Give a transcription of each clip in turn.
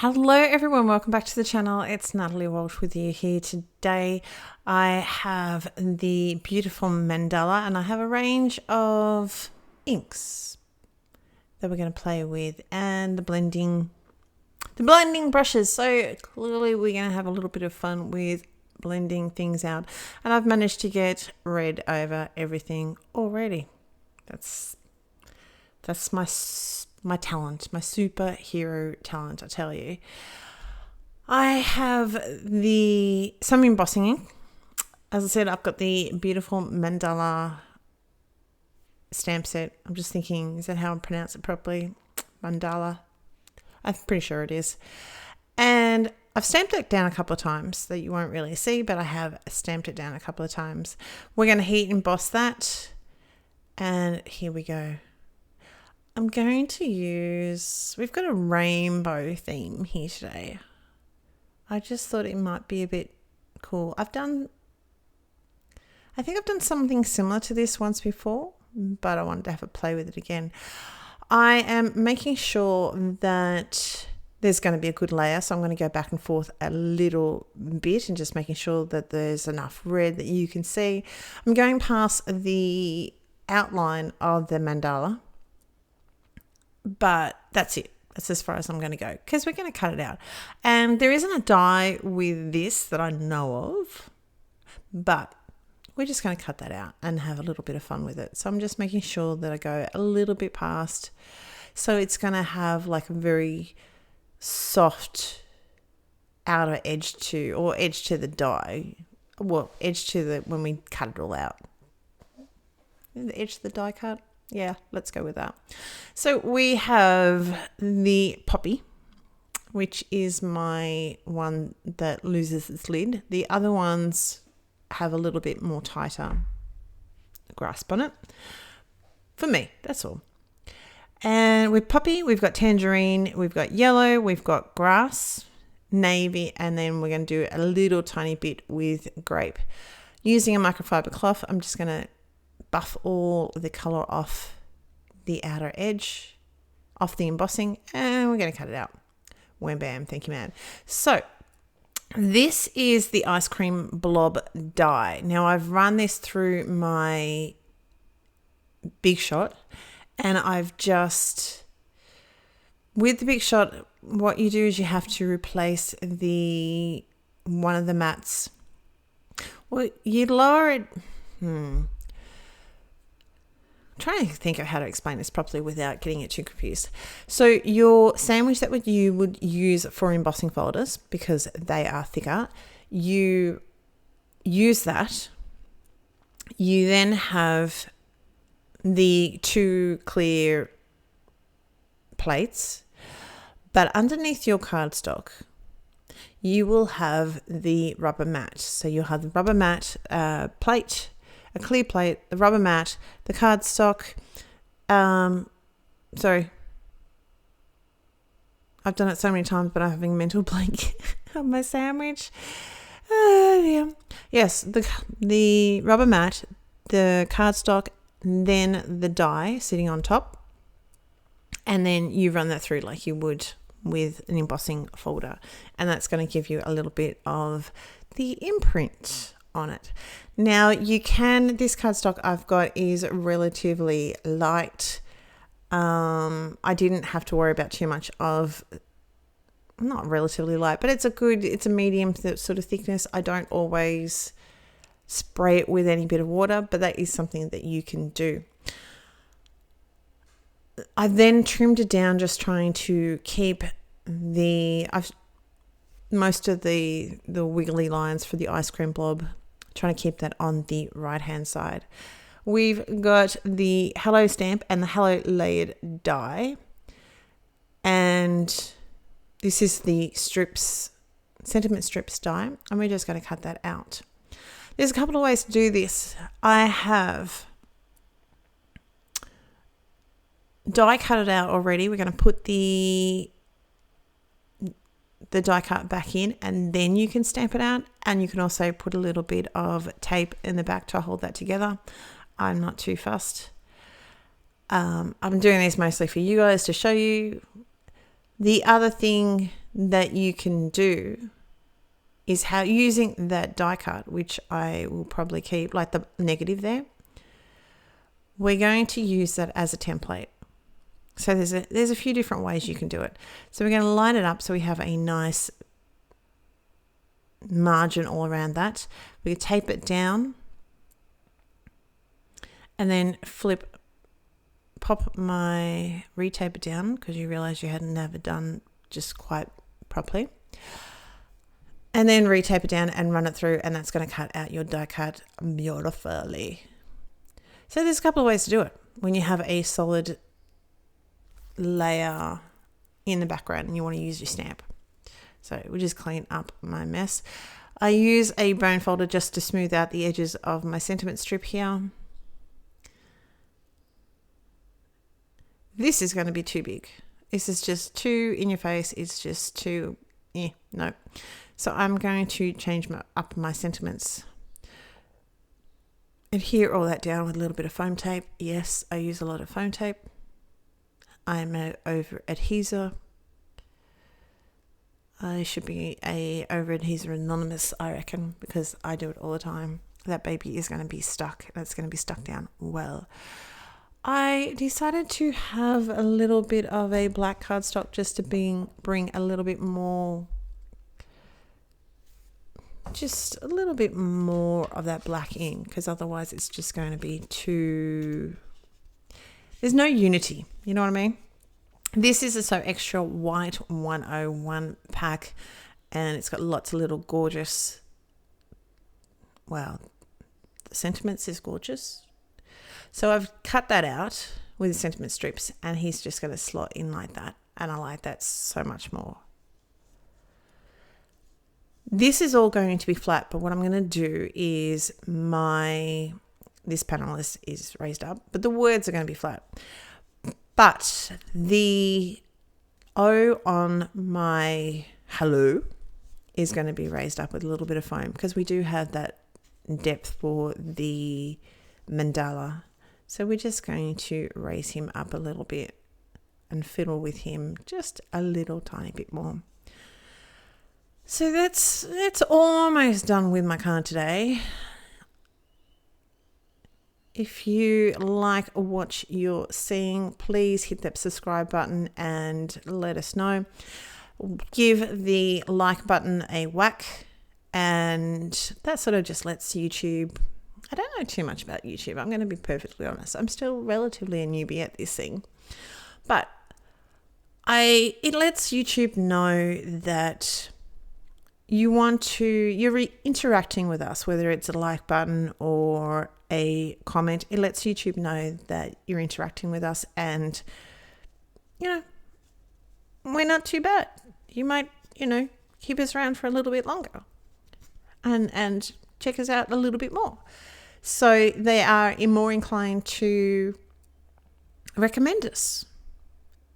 Hello everyone, welcome back to the channel. It's Natalie Walsh with you here today. I have the beautiful Mandala and I have a range of inks that we're going to play with and the blending brushes. So clearly we're going to have a little bit of fun with blending things out, and I've managed to get red over everything already. That's my talent, my superhero talent, I tell you. I have some embossing ink. As I said, I've got the beautiful Mandala stamp set. I'm just thinking, is that how I pronounce it properly? Mandala. I'm pretty sure it is. And I've stamped it down a couple of times that you won't really see, but I have stamped it down a couple of times. We're going to heat emboss that. And here we go. I'm going to we've got a rainbow theme here today. I just thought it might be a bit cool. I think I've done something similar to this once before, but I wanted to have a play with it again. I am making sure that there's going to be a good layer, so I'm going to go back and forth a little bit and just making sure that there's enough red that you can see. I'm going past the outline of the mandala, but that's it. That's as far as I'm going to go because we're going to cut it out. And there isn't a die with this that I know of, but we're just going to cut that out and have a little bit of fun with it. So I'm just making sure that I go a little bit past. So it's going to have like a very soft outer edge to the die. Well, edge to when we cut it all out. The edge of the die cut. Yeah, let's go with that. So we have the poppy, which is my one that loses its lid. The other ones have a little bit more tighter grasp on it. For me, that's all. And with poppy, we've got tangerine, we've got yellow, we've got grass, navy, and then we're going to do a little tiny bit with grape. Using a microfiber cloth, I'm just going to buff all the color off the outer edge, off the embossing, and we're going to cut it out. Wham bam, thank you, man. So this is the ice cream blob die. Now I've run this through my Big Shot, and I've just, with the Big Shot, what you do is you have to replace one of the mats. Well, you lower it. I'm trying to think of how to explain this properly without getting it too confused. So your sandwich that you would use for embossing folders, because they are thicker, you use that. You then have the two clear plates, but underneath your cardstock, you will have the rubber mat. So you'll have the rubber mat plate, a clear plate, the rubber mat, the cardstock. Sorry. I've done it so many times, but I'm having a mental blank of my sandwich. Yeah. Yes, the rubber mat, the cardstock, then the die sitting on top. And then you run that through like you would with an embossing folder. And that's going to give you a little bit of the imprint on it. Now this cardstock I've got is relatively light. I didn't have to worry about too much of, not relatively light, but it's a medium sort of thickness. I don't always spray it with any bit of water, but that is something that you can do. I then trimmed it down, just trying to keep most of the wiggly lines for the ice cream blob, trying to keep that on the right hand side. We've got the hello stamp and the hello layered die, and this is the sentiment strips die, and we're just going to cut that out. There's a couple of ways to do this. I have die cut it out already. We're going to put the die cut back in, and then you can stamp it out, and you can also put a little bit of tape in the back to hold that together. I'm not too fussed. I'm doing these mostly for you guys to show you. The other thing that you can do is how using that die cut, which I will probably keep, like the negative there, we're going to use that as a template. So there's a few different ways you can do it. So we're going to line it up so we have a nice margin all around that. We tape it down and then retape it down because you realize you hadn't never done just quite properly. And then retape it down and run it through, and that's going to cut out your die cut beautifully. So there's a couple of ways to do it. When you have a solid layer in the background and you want to use your stamp. So we'll just clean up my mess. I use a bone folder just to smooth out the edges of my sentiment strip here. This is going to be too big. This is just too in your face. It's just too, no. So I'm going to change up my sentiments. Adhere all that down with a little bit of foam tape. Yes, I use a lot of foam tape. I'm an over adhesive. I should be a over adhesive anonymous, I reckon, because I do it all the time. That baby is going to be stuck. That's going to be stuck down well. I decided to have a little bit of a black cardstock just to bring a little bit more, just a little bit more of that black in, because otherwise it's just going to be too, there's no unity, you know what I mean? This is a So Extra White 101 pack, and it's got lots of little gorgeous, well, the sentiments is gorgeous. So I've cut that out with the sentiment strips, and he's just going to slot in like that, and I like that so much more. This is all going to be flat, but what I'm going to do is this panel is raised up, but the words are going to be flat. But the O on my hello is going to be raised up with a little bit of foam because we do have that depth for the mandala. So we're just going to raise him up a little bit and fiddle with him just a little tiny bit more. So that's almost done with my card today. If you like what you're seeing, please hit that subscribe button and let us know. Give the like button a whack, and that sort of just lets YouTube. I don't know too much about YouTube. I'm going to be perfectly honest. I'm still relatively a newbie at this thing, but it lets YouTube know that you're interacting with us, whether it's a like button or a comment. It lets YouTube know that you're interacting with us, and we're not too bad. You might keep us around for a little bit longer and check us out a little bit more, so they are more inclined to recommend us,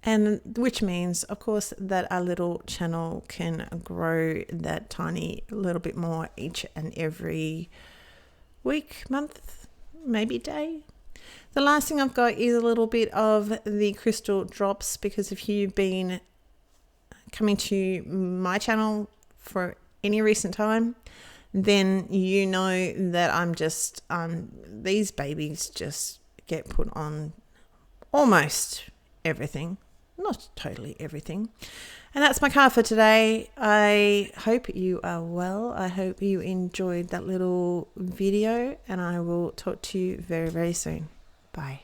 and which means, of course, that our little channel can grow that tiny little bit more each and every week, month, maybe day. The last thing I've got is a little bit of the crystal drops, because if you've been coming to my channel for any recent time, then you know that these babies just get put on almost everything, not totally everything. And that's my card for today. I hope you are well. I hope you enjoyed that little video, and I will talk to you very, very soon. Bye.